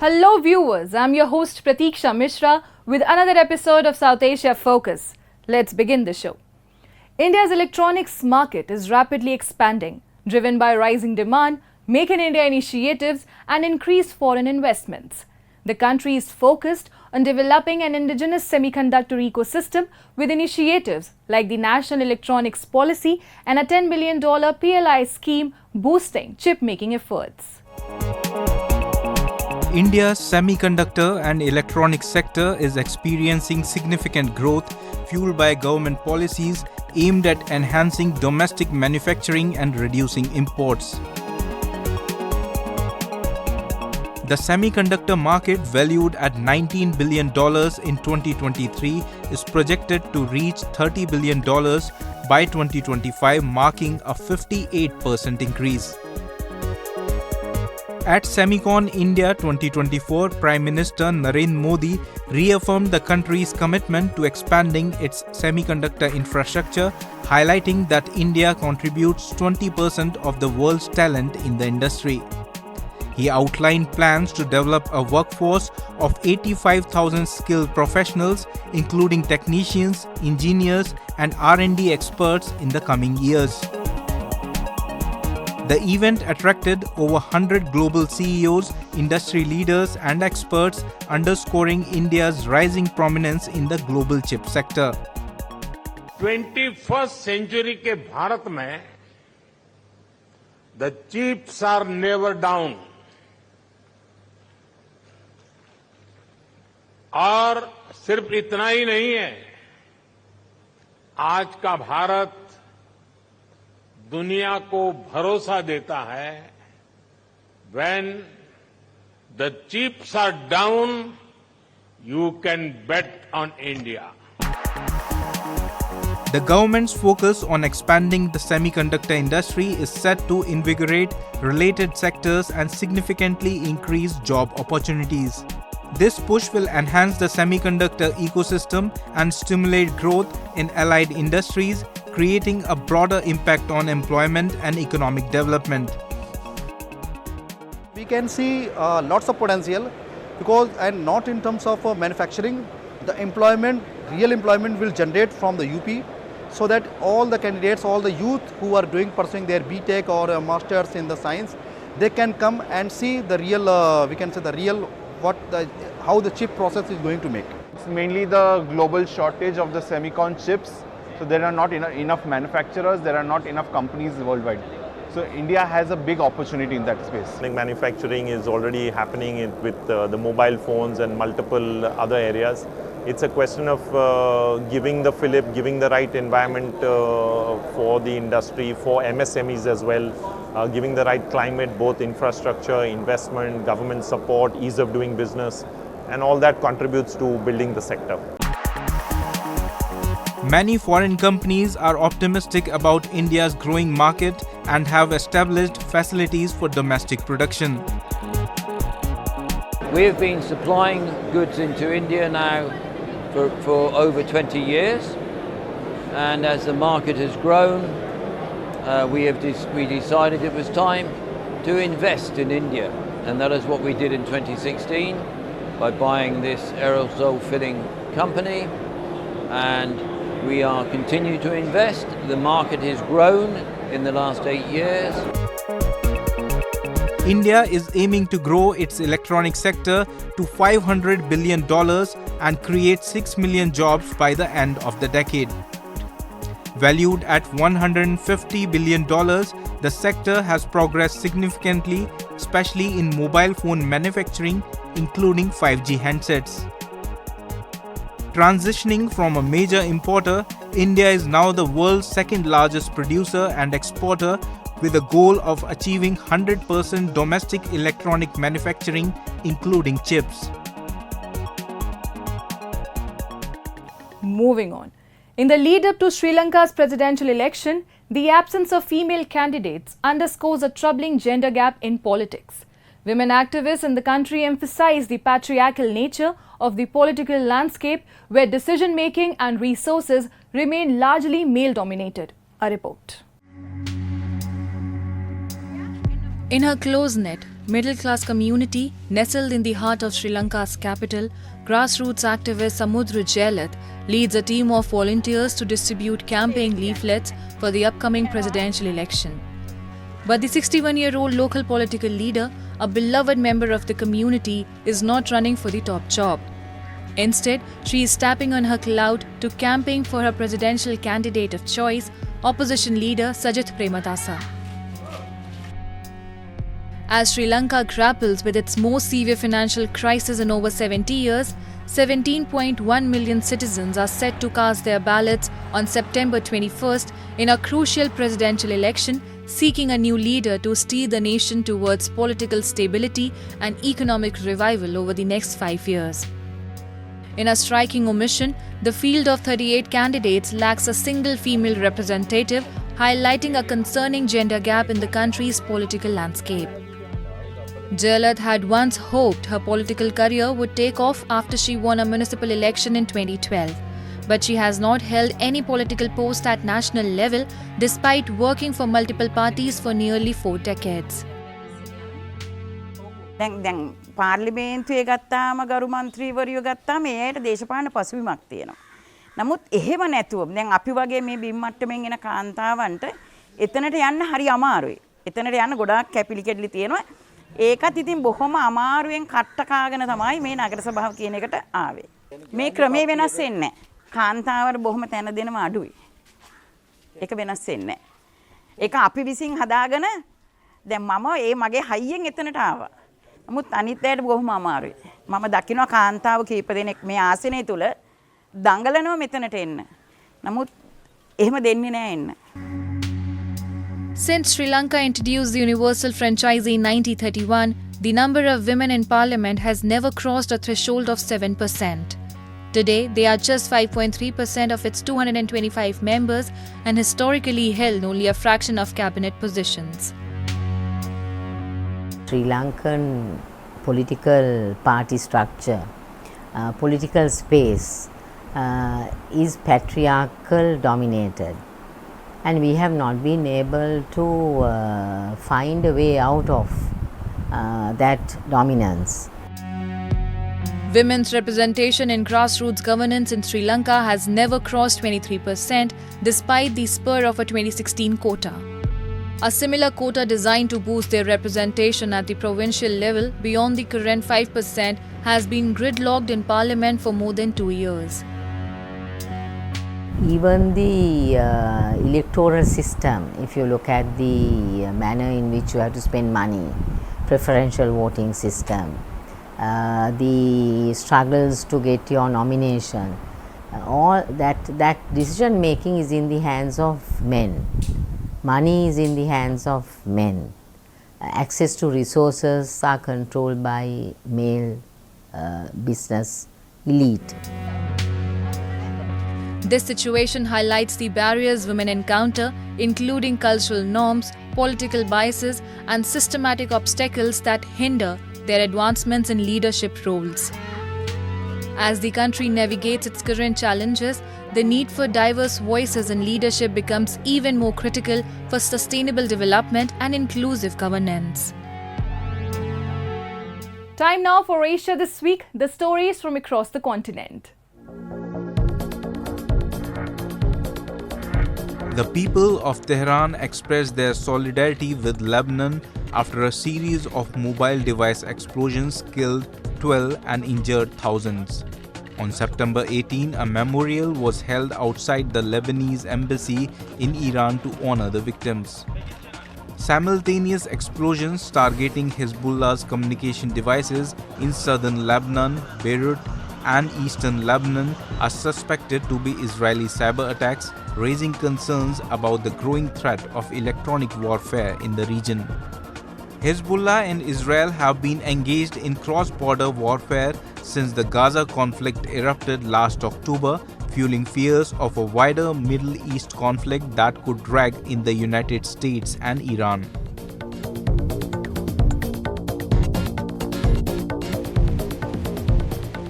Hello viewers, I'm your host Pratiksha Mishra with another episode of South Asia Focus. Let's begin the show. India's electronics market is rapidly expanding, driven by rising demand, Make in India initiatives and increased foreign investments. The country is focused on developing an indigenous semiconductor ecosystem with initiatives like the National Electronics Policy and a $10 billion PLI scheme boosting chip-making efforts. India's semiconductor and electronics sector is experiencing significant growth fueled by government policies aimed at enhancing domestic manufacturing and reducing imports. The semiconductor market, valued at $19 billion in 2023, is projected to reach $30 billion by 2025, marking a 58% increase. At Semicon India 2024, Prime Minister Narendra Modi reaffirmed the country's commitment to expanding its semiconductor infrastructure, highlighting that India contributes 20% of the world's talent in the industry. He outlined plans to develop a workforce of 85,000 skilled professionals, including technicians, engineers, and R&D experts in the coming years. The event attracted over 100 global CEOs, industry leaders, and experts, underscoring India's rising prominence in the global chip sector. 21st century के भारत में the chips are never down. और सिर्फ इतना ही नहीं है, आज का भारत दुनिया को भरोसा देता है, when the chips are down, you can bet on India. The government's focus on expanding the semiconductor industry is set to invigorate related sectors and significantly increase job opportunities. This push will enhance the semiconductor ecosystem and stimulate growth in allied industries, creating a broader impact on employment and economic development. We can see lots of potential because, and not in terms of manufacturing, the real employment will generate from the UP, so that all the candidates, all the youth who are pursuing their BTech or masters in the science, they can come and see the real, how the chip process is going to make. It's mainly the global shortage of the semicon chips. So there are not enough manufacturers, there are not enough companies worldwide. So India has a big opportunity in that space. Manufacturing is already happening with the mobile phones and multiple other areas. It's a question of giving the fillip, giving the right environment for the industry, for MSMEs as well, giving the right climate, both infrastructure, investment, government support, ease of doing business, and all that contributes to building the sector. Many foreign companies are optimistic about India's growing market and have established facilities for domestic production. We have been supplying goods into India now for over 20 years, and as the market has grown, we decided it was time to invest in India, and that is what we did in 2016 by buying this aerosol filling company, and we are continuing to invest. The market has grown in the last 8 years. India is aiming to grow its electronics sector to $500 billion and create 6 million jobs by the end of the decade. Valued at $150 billion, the sector has progressed significantly, especially in mobile phone manufacturing, including 5G handsets. Transitioning from a major importer, India is now the world's second largest producer and exporter, with a goal of achieving 100% domestic electronic manufacturing, including chips. Moving on. In the lead-up to Sri Lanka's presidential election, the absence of female candidates underscores a troubling gender gap in politics. Women activists in the country emphasize the patriarchal nature of the political landscape, where decision-making and resources remain largely male-dominated. A report. In her close-knit, middle-class community nestled in the heart of Sri Lanka's capital, grassroots activist Samudra Jayalath leads a team of volunteers to distribute campaign leaflets for the upcoming presidential election. But the 61-year-old local political leader, a beloved member of the community, is not running for the top job. Instead, she is tapping on her clout to campaign for her presidential candidate of choice, opposition leader Sajith Premadasa. As Sri Lanka grapples with its most severe financial crisis in over 70 years, 17.1 million citizens are set to cast their ballots on September 21st in a crucial presidential election, seeking a new leader to steer the nation towards political stability and economic revival over the next 5 years. In a striking omission, the field of 38 candidates lacks a single female representative, highlighting a concerning gender gap in the country's political landscape. Jayalath had once hoped her political career would take off after she won a municipal election in 2012. But she has not held any political post at national level despite working for multiple parties for nearly 4 decades. දැන් පාර්ලිමේන්තුවේ ගත්තාම ගරු මන්ත්‍රීවරියෝ ගත්තාම ඒයට දේශපාලන පසුබිමක් තියෙනවා. නමුත් එහෙම නැතුව දැන් අපි වගේ මේ බිම් මට්ටමින් එන කාන්තාවන්ට එතනට යන්න හරි අමාරුයි. එතනට යන්න ගොඩාක් කැපිලි කෙඩලි තියෙනවා. ඒකත් ඉතින් බොහොම අමාරුවෙන් කට්ට කාගෙන තමයි මේ නගර සභාව කියන එකට ආවේ. මේ ක්‍රමේ වෙනස් වෙන්නේ නැහැ. කාන්තාවර බොහොම තැන දෙනම අඩුයි. ඒක වෙනස් වෙන්නේ නැහැ. ඒක අපි විසින් හදාගෙන දැන් මම ඒ මගේ හයියෙන් එතනට ආවා. නමුත් අනිත් අයට බොහොම අමාරුයි. මම දකිනවා කාන්තාව කීප දෙනෙක් මේ ආසනය තුල දඟලනවා මෙතනට එන්න. නමුත් එහෙම දෙන්නේ නැහැ එන්න. Since Sri Lanka introduced the universal franchise in 1931, the number of women in parliament has never crossed a threshold of 7%. Today, they are just 5.3% of its 225 members and historically held only a fraction of cabinet positions. Sri Lankan political party structure, political space is patriarchal dominated, and we have not been able to find a way out of that dominance. Women's representation in grassroots governance in Sri Lanka has never crossed 23% despite the spur of a 2016 quota. A similar quota designed to boost their representation at the provincial level beyond the current 5% has been gridlocked in parliament for more than 2 years. Even the electoral system, if you look at the manner in which you have to spend money, preferential voting system, the struggles to get your nomination, all that decision making is in the hands of men. Money is in the hands of men. Access to resources are controlled by male business elite. This situation highlights the barriers women encounter, including cultural norms, political biases, and systematic obstacles that hinder their advancements in leadership roles. As the country navigates its current challenges, the need for diverse voices in leadership becomes even more critical for sustainable development and inclusive governance. Time now for Asia This Week, the stories from across the continent. The people of Tehran expressed their solidarity with Lebanon after a series of mobile device explosions killed 12 and injured thousands. On September 18, a memorial was held outside the Lebanese embassy in Iran to honor the victims. Simultaneous explosions targeting Hezbollah's communication devices in southern Lebanon, Beirut, and eastern Lebanon are suspected to be Israeli cyber attacks, raising concerns about the growing threat of electronic warfare in the region. Hezbollah and Israel have been engaged in cross-border warfare since the Gaza conflict erupted last October, fueling fears of a wider Middle East conflict that could drag in the United States and Iran.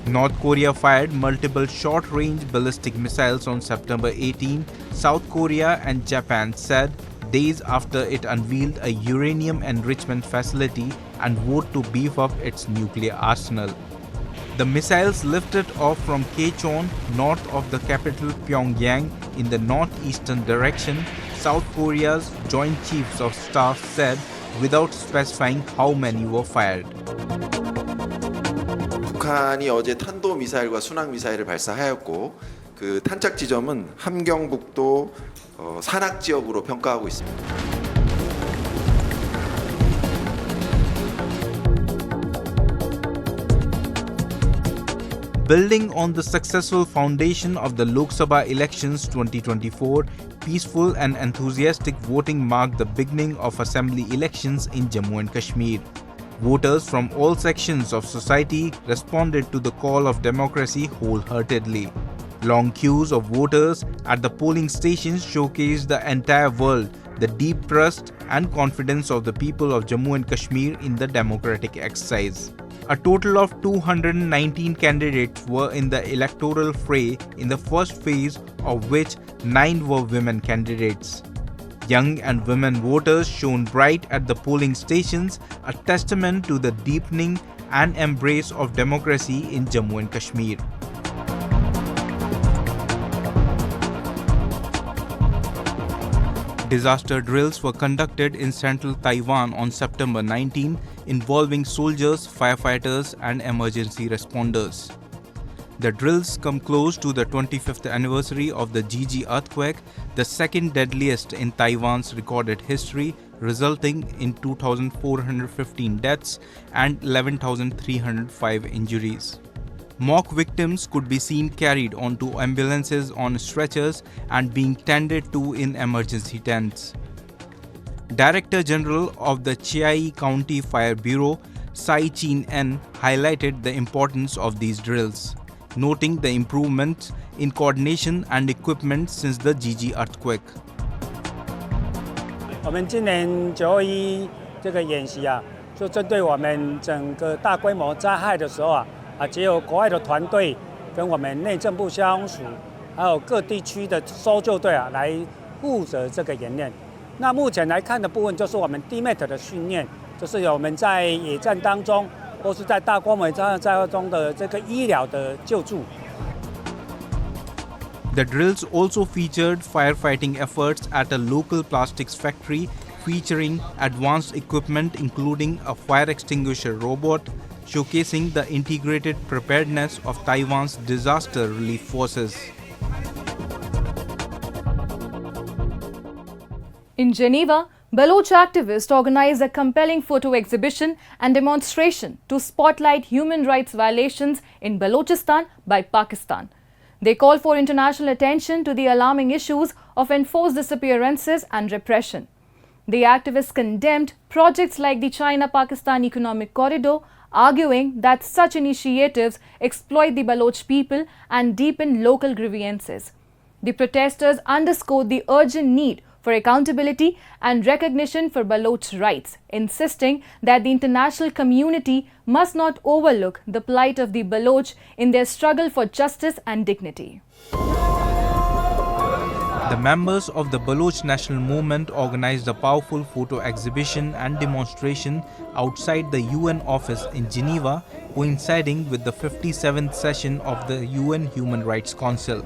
North Korea fired multiple short-range ballistic missiles on September 18, South Korea and Japan said, days after it unveiled a uranium enrichment facility and vote to beef up its nuclear arsenal. The missiles lifted off from Kechon, north of the capital Pyongyang, in the northeastern direction, South Korea's Joint Chiefs of Staff said, without specifying how many were fired. 북한이 어제 탄도 미사일과 순항 미사일을 발사하였고 그 탄착 지점은 함경북도 산악 지역으로 평가하고 있습니다. Building on the successful foundation of the Lok Sabha elections 2024, peaceful and enthusiastic voting marked the beginning of assembly elections in Jammu and Kashmir. Voters from all sections of society responded to the call of democracy wholeheartedly. Long queues of voters at the polling stations showcased the entire world the deep trust and confidence of the people of Jammu and Kashmir in the democratic exercise. A total of 219 candidates were in the electoral fray in the first phase, of which 9 were women candidates. Young and women voters shone bright at the polling stations, a testament to the deepening and embrace of democracy in Jammu and Kashmir. Disaster drills were conducted in central Taiwan on September 19, involving soldiers, firefighters, and emergency responders. The drills come close to the 25th anniversary of the Gigi earthquake, the second deadliest in Taiwan's recorded history, resulting in 2,415 deaths and 11,305 injuries. Mock victims could be seen carried onto ambulances on stretchers and being tended to in emergency tents. Director General of the Chiayi County Fire Bureau, Sai Chin En, highlighted the importance of these drills, noting the improvements in coordination and equipment since the Gigi earthquake. 我们今年921这个演习啊，就针对我们整个大规模灾害的时候啊，结合国外的团队跟我们内政部消防署，还有各地区的搜救队啊，来负责这个演练。那目前来看的部分，就是我们 DMAT 的训练，就是我们在野战当中，或是在大规模灾害中的这个医疗的救助。The drills also featured firefighting efforts at a local plastics factory, featuring advanced equipment including a fire extinguisher robot, showcasing the integrated preparedness of Taiwan's disaster relief forces. In Geneva, Baloch activists organized a compelling photo exhibition and demonstration to spotlight human rights violations in Balochistan by Pakistan. They call for international attention to the alarming issues of enforced disappearances and repression. The activists condemned projects like the China-Pakistan Economic Corridor, arguing that such initiatives exploit the Baloch people and deepen local grievances. The protesters underscored the urgent need for accountability and recognition for Baloch rights, insisting that the international community must not overlook the plight of the Baloch in their struggle for justice and dignity. The members of the Baloch National Movement organized a powerful photo exhibition and demonstration outside the UN office in Geneva, coinciding with the 57th session of the UN Human Rights Council.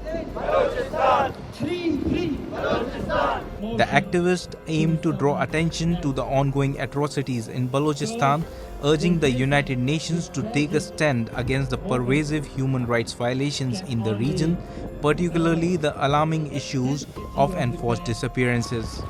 The activists aimed to draw attention to the ongoing atrocities in Balochistan, urging the United Nations to take a stand against the pervasive human rights violations in the region, particularly the alarming issues of enforced disappearances.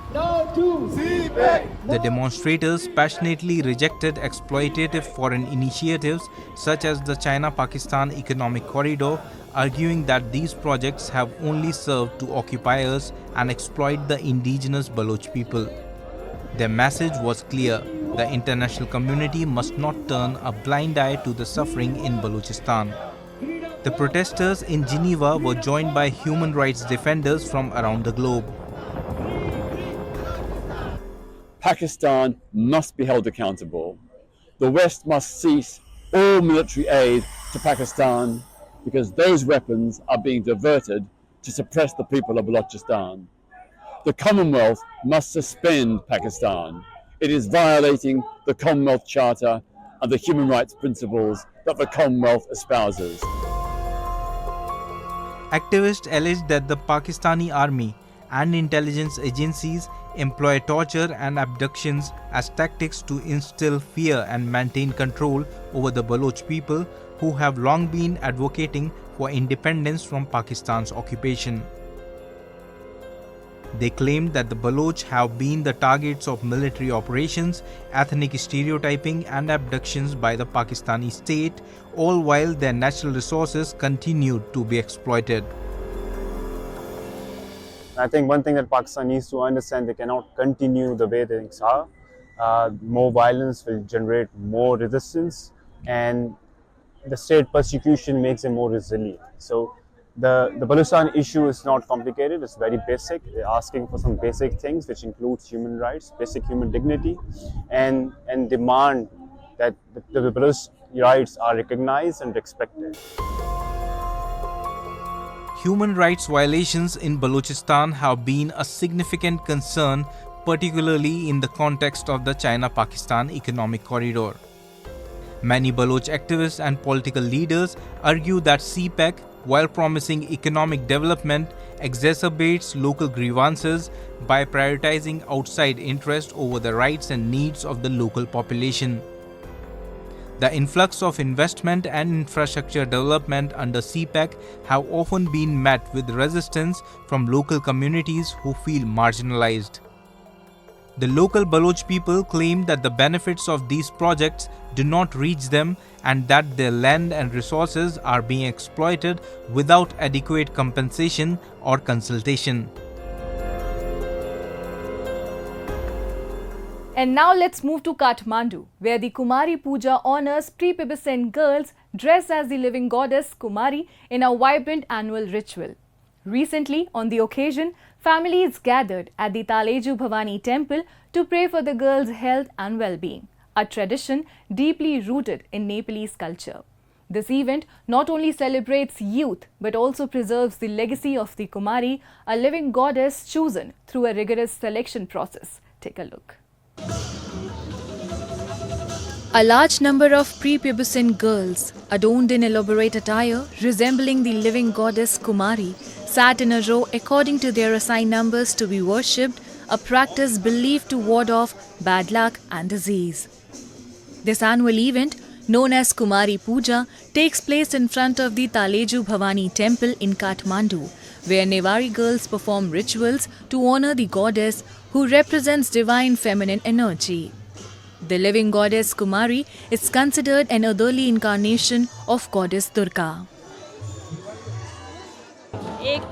The demonstrators passionately rejected exploitative foreign initiatives such as the China-Pakistan Economic Corridor, arguing that these projects have only served to occupiers and exploit the indigenous Baloch people. Their message was clear: the international community must not turn a blind eye to the suffering in Balochistan. The protesters in Geneva were joined by human rights defenders from around the globe. Pakistan must be held accountable. The West must cease all military aid to Pakistan because those weapons are being diverted to suppress the people of Balochistan. The Commonwealth must suspend Pakistan it is violating the Commonwealth Charter and the human rights principles that the Commonwealth espouses. Activists allege that the Pakistani army and intelligence agencies employ torture and abductions as tactics to instill fear and maintain control over the Baloch people who have long been advocating for independence from Pakistan's occupation. They claimed that the Baloch have been the targets of military operations, ethnic stereotyping and abductions by the Pakistani state, all while their natural resources continued to be exploited. I think one thing that Pakistan needs to understand, they cannot continue the way things are. More violence will generate more resistance, and the state persecution makes them more resilient. So the Balochistan issue is not complicated, it's very basic. They're asking for some basic things, which includes human rights, basic human dignity, and demand that the Baloch rights are recognized and respected. Human rights violations in Balochistan have been a significant concern, particularly in the context of the China-Pakistan Economic Corridor. Many Baloch activists and political leaders argue that CPEC, while promising economic development, exacerbates local grievances by prioritizing outside interest over the rights and needs of the local population. The influx of investment and infrastructure development under CPEC have often been met with resistance from local communities who feel marginalized. The local Baloch people claim that the benefits of these projects do not reach them and that their land and resources are being exploited without adequate compensation or consultation. And now let's move to Kathmandu, where the Kumari Puja honors prepubescent girls dressed as the living goddess Kumari in a vibrant annual ritual. Recently, on the occasion, families gathered at the Taleju Bhavani temple to pray for the girls' health and well-being, a tradition deeply rooted in Nepalese culture. This event not only celebrates youth but also preserves the legacy of the Kumari, a living goddess chosen through a rigorous selection process. Take a look. A large number of prepubescent girls, adorned in elaborate attire resembling the living goddess Kumari, sat in a row according to their assigned numbers to be worshipped, a practice believed to ward off bad luck and disease. This annual event, known as Kumari Puja, takes place in front of the Taleju Bhavani temple in Kathmandu, where Newari girls perform rituals to honor the goddess who represents divine feminine energy. The living goddess Kumari is considered an otherly incarnation of goddess Durga.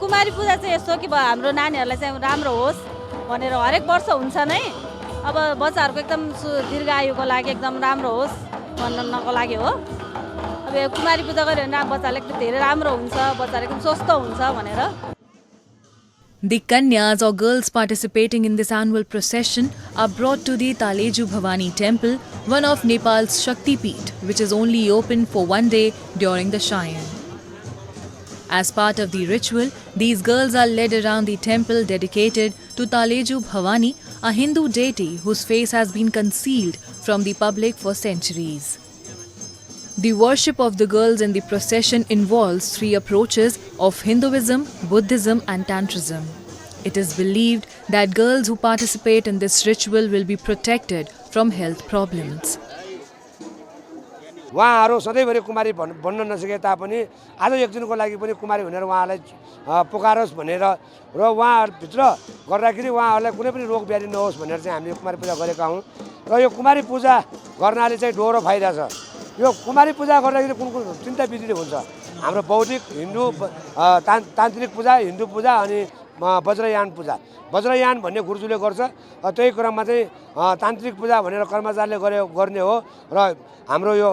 कुमारी पूजा चाहिँ यस्तो कि हाम्रो नानीहरुलाई चाहिँ राम्रो होस् भनेर हरेक वर्ष हुन्छ नै अब बच्चाहरुको एकदम दीर्घायुको लागि एकदम राम्रो होस् भन्नको लागि हो अब यो कुमारी पूजा गरे भने बच्चाले एकदम धेरै राम्रो हुन्छ बच्चाले एकदम स्वस्थ हुन्छ भनेर The Kanyas or girls participating in this annual procession are brought to the Taleju Bhavani temple, one of Nepal's Shakti Peeth, which is only open for one day during the Shayan. As part of the ritual, these girls are led around the temple dedicated to Taleju Bhavani, a Hindu deity whose face has been concealed from the public for centuries. The worship of the girls in the procession involves three approaches of Hinduism, Buddhism and Tantrism. It is believed that girls who participate in this ritual will be protected from health problems. उहाँहरु सधैँभरि कुमारी बन्न नसके तापनि आज एक दिनको लागि पनि कुमारी भनेर उहाँलाई पुकारोस् भनेर र उहाँहरु भित्र गर्दाखेरि उहाँहरुलाई कुनै पनि रोग व्याधि नहोस् भनेर चाहिँ हामीले कुमारी पूजा गरेका हौं र यो कुमारी पूजा गर्नाले चाहिँ डोरो फाइदा छ यो कुमारी पूजा गर्दाखेरि कुन कुन तीनटा विधिले हुन्छ हाम्रो बौद्धिक हिन्दू तान्त्रिक पूजा हिन्दू पूजा अनि वज्रयान पूजा वज्रयान भन्ने गुरुजुले गर्छ त्यही क्रममा चाहिँ तान्त्रिक पूजा भनेर कर्मचारीले गर्ने हो र हाम्रो यो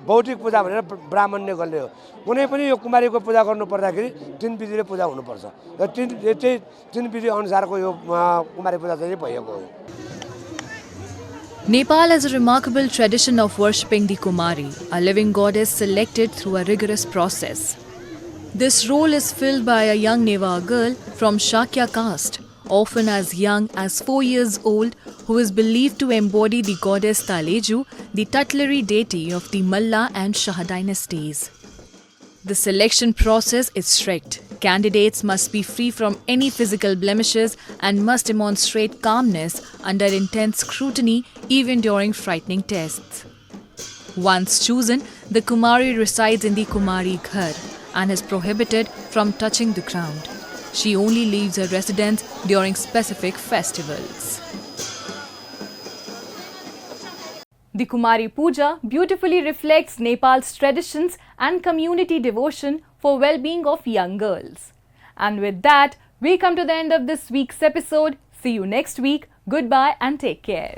बौद्धिक पूजा भनेर ब्राह्मणले गर्ने हो कुनै पनि यो कुमारीको पूजा गर्नु पर्दाखेरि तीन विधिले पूजा हुनुपर्छ र तीन विधि अनुसारको यो कुमारी पूजा चाहिँ भएको हो Nepal has a remarkable tradition of worshipping the Kumari, a living goddess selected through a rigorous process. This role is filled by a young Neva girl from Shakya caste, often as young as 4 years old, who is believed to embody the goddess Taleju, the tutelary deity of the Malla and Shah dynasties. The selection process is strict. Candidates must be free from any physical blemishes and must demonstrate calmness under intense scrutiny even during frightening tests. Once chosen, the Kumari resides in the Kumari Ghar and is prohibited from touching the ground. She only leaves her residence during specific festivals. The Kumari Puja beautifully reflects Nepal's traditions and community devotion for well-being of young girls. And with that, we come to the end of this week's episode. See you next week. Goodbye and take care.